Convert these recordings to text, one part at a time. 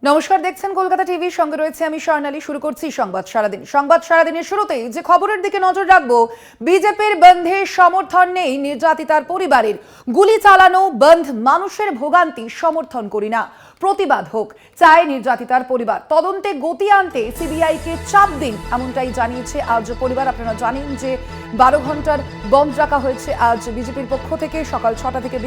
নমস্কার, দেখছেন কলকাতা টিভি, সঙ্গে রয়েছে আমি স্বর্ণালী। শুরু করছি সংবাদ সারাদিন। সংবাদ সারাদিনের শুরুতেই যে খবরের দিকে নজর রাখবো, বিজেপির বন্ধে সমর্থন নেই নির্যাতিতার পরিবারের। গুলি চালানো বন্ধ মানুষের ভোগান্তি সমর্থন করি না, প্রতিবাদ হোক চায় নির্যাতিতার পরিবার। তদন্তে গতি আনতে সিবিআইকে চাপ দিন, এমনটাই জানিয়েছে আজ পরিবার। আপনারা জানেন যে 12 ঘন্টার বন্ধ রাখা হয়েছে আজ বিজেপির পক্ষ থেকে। সকাল 6টা থেকে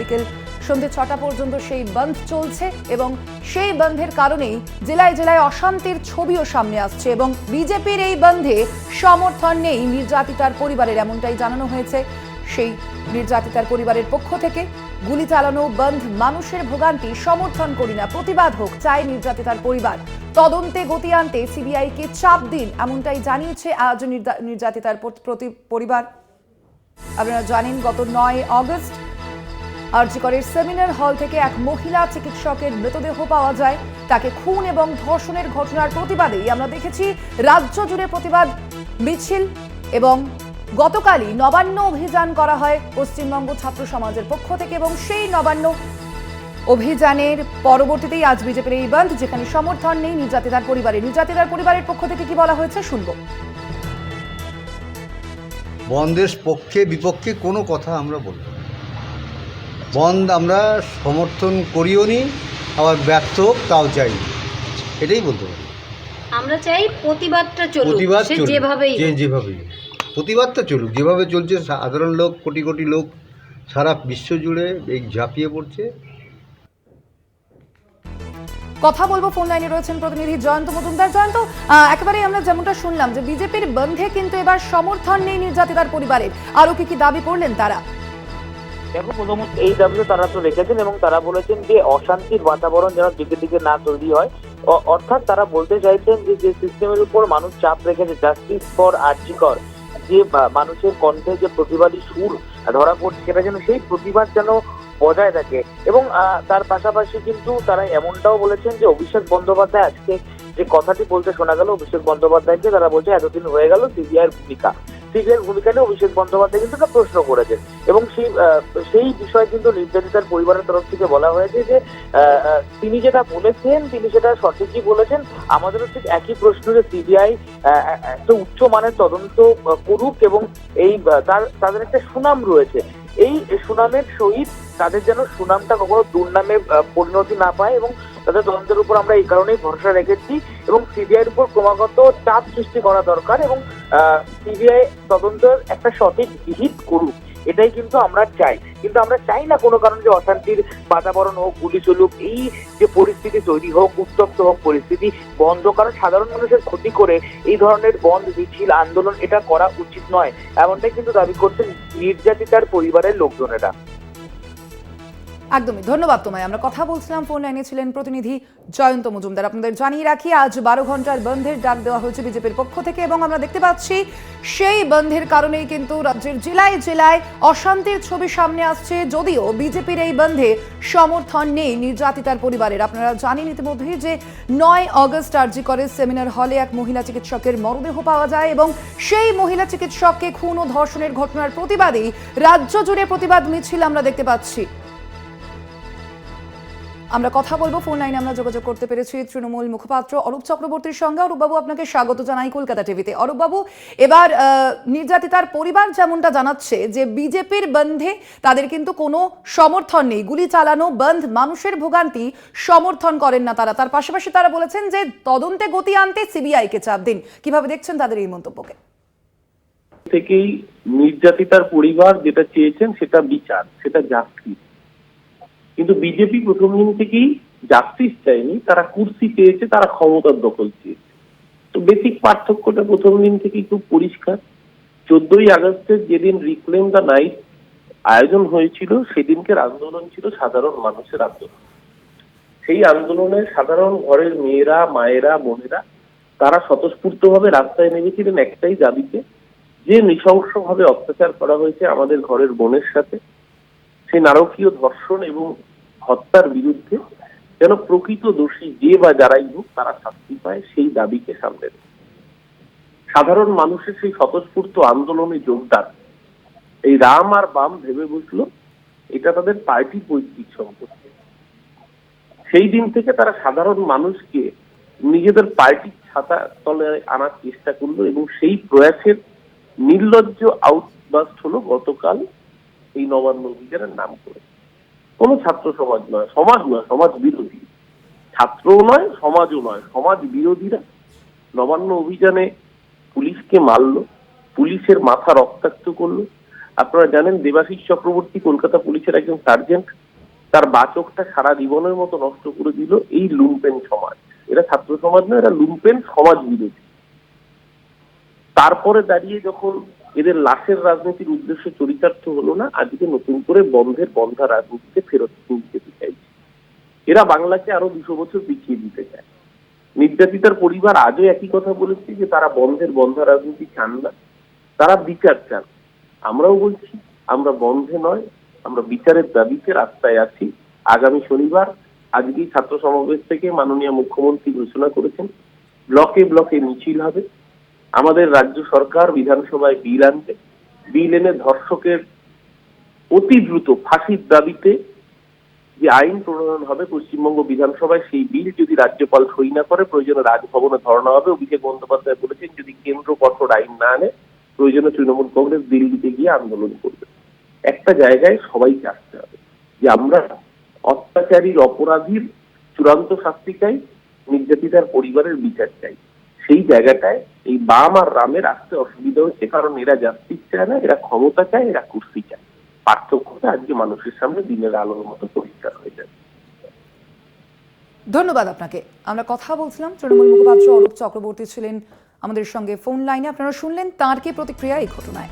বিকেল সন্ধ্যে 6টা পর্যন্ত সেই বন্ধ চলছে এবং সেই বন্ধের কারণেই জেলায় জেলায় অশান্তির ছবিও সামনে আসছে এবং বিজেপির এই বন্ধে সমর্থন নেই নির্যাতিতার পরিবারের, এমনটাই জানানো হয়েছে। সেই নির্যাতিতার পরিবারের পক্ষ থেকে গুলি চালানো বন্ধ মানুষের ভোগান্তি সমর্থন করি না, প্রতিবাদ হোক চায় নির্যাতিতার পরিবার। তদন্তে গতি আনতে সিবিআইকে চাপ দিন, এমনটাই জানিয়েছে আজ নির্যাতিতার পরিবার। আপনারা জানেন গত 9 অগস্ট আরজিকরের সেমিনার হল থেকে এক মহিলা চিকিৎসকের মৃতদেহ পাওয়া যায়। তাকে খুন এবং ধর্ষণের ঘটনার প্রতিবাদেই আমরা দেখেছি রাজ্য জুড়ে প্রতিবাদ মিছিল এবং গতকালই নবান্ন অভিযান করা হয় পশ্চিমবঙ্গ ছাত্র সমাজের পক্ষ থেকে এবং সেই নবান্ন অভিযানের পরবর্তীতেই আজ বিজেপির এই বন্ধ, যেখানে সমর্থন নেই নির্যাতিতার পরিবারের। নির্যাতিতার পরিবারের পক্ষ থেকে কি বলা হয়েছে শুনবো। বন্ধের পক্ষে বিপক্ষে কোনো কথা আমরা বলবো, বন্ধ আমরা সমর্থন করিও নি, আবার ব্যর্থ হোক তাও চাই, এটাই বলতে পারি। আমরা চাই প্রতিবাদটা চলুক, প্রতিবাদ চলুক, যেভাবেই প্রতিবাদটা চলুক, যেভাবে চলছে। সাধারণ লোক, কোটি কোটি লোক সারা বিশ্ব জুড়ে এই ঝাঁপিয়ে পড়ছে। কথা বলবো, ফোন লাইনে রয়েছেন প্রতিনিধি জয়ন্ত মজুমদার। জয়ন্ত, একেবারেই আমরা যেমনটা শুনলাম যে বিজেপির বন্ধে কিন্তু এবার সমর্থন নেই নির্যাতিতার পরিবারের, আরো কি দাবি করলেন তারা? দেখো, প্রথমত এই দাবিটা তারা তো রেখেছেন এবং তারা বলেছেন যে অশান্তির বাতাবরণ যেন দিকে দিকে না তৈরি হয়। অর্থাৎ তারা বলতে চাইছেন যে সিস্টেমের উপর মানুষ চাপ রেখেছে, জাস্টিস ফর আরজিকর, যে মানুষের কণ্ঠে যে প্রতিবাদী সুর ধরা পড়ছে সেটা যেন সেই প্রতিবাদ যেন বজায় থাকে। এবং তার পাশাপাশি কিন্তু তারা এমনটাও বলেছেন যে অভিষেক বন্দ্যোপাধ্যায় আজকে যে কথাটি বলতে শোনা গেল, অভিষেক বন্দ্যোপাধ্যায়কে তারা বলছে এতদিন হয়ে গেল সিবিআইয়ের ভূমিকা নিয়ে অভিষেক বন্দ্যোপাধ্যায় কিন্তু একটা প্রশ্ন করেছেন এবং সেই বিষয়ে কিন্তু নির্যাতিতার পরিবারের তরফ থেকে বলা হয়েছে যে তিনি যেটা বলেছেন তিনি সেটা সঠিকই বলেছেন। আমাদেরও ঠিক একই প্রশ্ন যে সিবিআই একটা উচ্চ মানের তদন্ত করুক এবং এই তাদের একটা সুনাম রয়েছে, এই সুনামের সহিত তাদের যেন সুনামটা কখনো দুর্নামে পরিণতি না পায় এবং তাদের তদন্তের উপর আমরা এই কারণেই ভরসা রেখেছি এবং সিবিআইয়ের উপর ক্রমাগত চাপ সৃষ্টি করা দরকার এবং সিবিআই তদন্তের একটা সঠিক বিহিত করুক, এটাই কিন্তু আমরা চাই। কিন্তু আমরা চাই না কোনো কারণে যে অশান্তির বাতাবরণ হোক, গুলি চলুক, এই যে পরিস্থিতি তৈরি হোক, উত্তপ্ত হোক পরিস্থিতি বন্ধ, কারণ সাধারণ মানুষের ক্ষতি করে এই ধরনের বন্ধ, মিছিল, আন্দোলন এটা করা উচিত নয়, এমনটাই কিন্তু দাবি করছেন নির্যাতিতার পরিবারের লোকজনেরা। একদমই, ধন্যবাদ তোমায়। আমরা কথা বলছিলাম, ফোন লাইনে ছিলেন প্রতিনিধি জয়ন্ত মজুমদার। আপনাদের জানিয়ে রাখি আজ 12 ঘন্টার বন্ধের ডাক দেওয়া হয়েছে বিজেপির পক্ষ থেকে এবং আমরা দেখতে পাচ্ছি সেই বন্ধের কারণেই কিন্তু রাজ্যের জেলায় জেলায় অশান্তির ছবি সামনে আসছে, যদিও বিজেপির এই বন্ধে সমর্থন নেই নির্যাতিতার পরিবারের। আপনারা জানেন ইতিমধ্যেই যে 9 অগস্ট আরজিকরের সেমিনার হলে এক মহিলা চিকিৎসকের মরদেহ পাওয়া যায় এবং সেই মহিলা চিকিৎসককে খুন ও ধর্ষণের ঘটনার প্রতিবাদেই রাজ্য জুড়ে প্রতিবাদ মিছিল আমরা দেখতে পাচ্ছি। আমরা কথা বলবো, ফোন লাইনে আমরা যোগাযোগ করতে পেরেছি তৃণমূল মুখপাত্র অরূপ চক্রবর্তীর সঙ্গে। অরূপবাবু, আপনাকে স্বাগত জানাই কলকাতা টিভিতে। অরূপবাবু, এবার নির্যাতিতার পরিবার যেমনটা জানাচ্ছে যে বিজেপির বন্ধে তাদের কিন্তু কোনো সমর্থন নেই, গুলি চালানো বন্ধ মানুষের ভোগান্তি সমর্থন করেন না তারা। তার পাশাপাশি তারা বলেছেন যে তদন্তে গতি আনতে সিবিআইকে চাপ দিন। কিভাবে দেখছেন তাদের এই মন্তব্যকে? থেকেই নির্যাতিতার পরিবার যেটা চেয়েছেন সেটা বিচার, সেটা জাস্টিস। কিন্তু বিজেপি প্রথম দিন থেকেই জাস্টিস চায়নি, তারা কুর্সি চেয়েছে, তারা ক্ষমতার দখল চেয়েছে। তো বেসিক পার্থক্যটা প্রথম দিন থেকেই খুব পরিষ্কার। 14ই আগস্টের যেদিন রিক্লেম দ্য নাইট আয়োজন হয়েছিল সেদিনকের আন্দোলন ছিল সাধারণ মানুষের আন্দোলন। সেই আন্দোলনে সাধারণ ঘরের মেয়েরা, মায়েরা, বোনেরা তারা স্বতঃস্ফূর্তভাবে রাস্তায় নেমেছিলেন একটাই দাবিতে, যে নৃশংসভাবে অত্যাচার করা হয়েছে আমাদের ঘরের বোনের সাথে, সেই নারকীয় ধর্ষণ এবং হত্যার বিরুদ্ধে যেন প্রকৃত দোষী যে বা যারাই হোক তারা শাস্তি পায়, সেই দাবিকে সামনে রেখে সাধারণ মানুষের সেই স্বতঃস্ফূর্ত আন্দোলনে যোগদান এই রাম আর বাম ভেবে বসলো এটা তাদের পার্টি পৈতৃক সম্পত্তি। সেই দিন থেকে তারা সাধারণ মানুষকে নিজেদের পার্টির ছাতা তলে আনার চেষ্টা করলো এবং সেই প্রয়াসের নির্লজ্জ আউটবাস্ট হলো গতকাল এই নবান্ন অভিযানের নাম করে। কোনো ছাত্র সমাজ নয়, সমাজ বিরোধী, ছাত্রও নয়, সমাজও নয়, সমাজ বিরোধীরা নবান্ন অভিযানে পুলিশকে মারলো, পুলিশের মাথা রক্তাক্ত করলো। আপনারা জানেন দেবাশিস চক্রবর্তী কলকাতা পুলিশের একজন সার্জেন্ট, তার বাচকটা সারা জীবনের মতো নষ্ট করে দিল এই লুম্পেন সমাজ। এরা ছাত্র সমাজ নয়, এরা লুম্পেন সমাজ বিরোধী। তারপরে দাঁড়িয়ে যখন এদের লাশের রাজনীতির উদ্দেশ্য চরিতার্থ হলো না, আজকে নতুন করে বন্ধা রাজনীতিতে ফেরত যেতে চাইছে। এরা বাংলাকে আরো 200 বছর পিছিয়ে দিতে চায়। নির্যাতিতার পরিবার আজও একই কথা বলেছে যে তারা বন্ধা রাজনীতি চান না, তারা বিচার চান। আমরাও বলছি আমরা বন্ধে নয়, আমরা বিচারের দাবিতে রাস্তায় আছি। আগামী শনিবার আজকেই ছাত্র সমাবেশ থেকে মাননীয় মুখ্যমন্ত্রী ঘোষণা করেছেন ব্লকে ব্লকে মিছিল হবে। আমাদের রাজ্য সরকার বিধানসভায় বিল আনবে, বিল এনে ধর্ষকের অতি দ্রুত ফাঁসির দাবিতে যে আইন প্রণয়ন হবে পশ্চিমবঙ্গ বিধানসভায়, সেই বিল যদি রাজ্যপাল সই না করে প্রয়োজনে রাজভবনে ধর্ণা হবে। অভিষেক বন্দ্যোপাধ্যায় বলেছেন যদি কেন্দ্র কঠোর আইন না আনে প্রয়োজনে তৃণমূল কংগ্রেস দিল্লিতে গিয়ে আন্দোলন করবে। একটা জায়গায় সবাইকে আসতে হবে যে আমরা অত্যাচারীর অপরাধীর চূড়ান্ত শাস্তি চাই, নির্যাতিতার পরিবারের বিচার চাই। সেই জায়গাটায় এই বাম আর রামের আসতে অসুবিধা হচ্ছে, কারণ এরা জাস্টিস চায় না, এরা ক্ষমতা চায়, এরা কুর্সি চায়। পার্থক্যটা আজকে মানুষের সামনে দিনের আলোর মতো পরিষ্কার হয়ে যায়। ধন্যবাদ আপনাকে। আমরা কথা বলছিলাম, তৃণমূল মুখপাত্র অরূপ চক্রবর্তী ছিলেন আমাদের সঙ্গে ফোন লাইনে। আপনারা শুনলেন তাঁর কি প্রতিক্রিয়া এই ঘটনায়।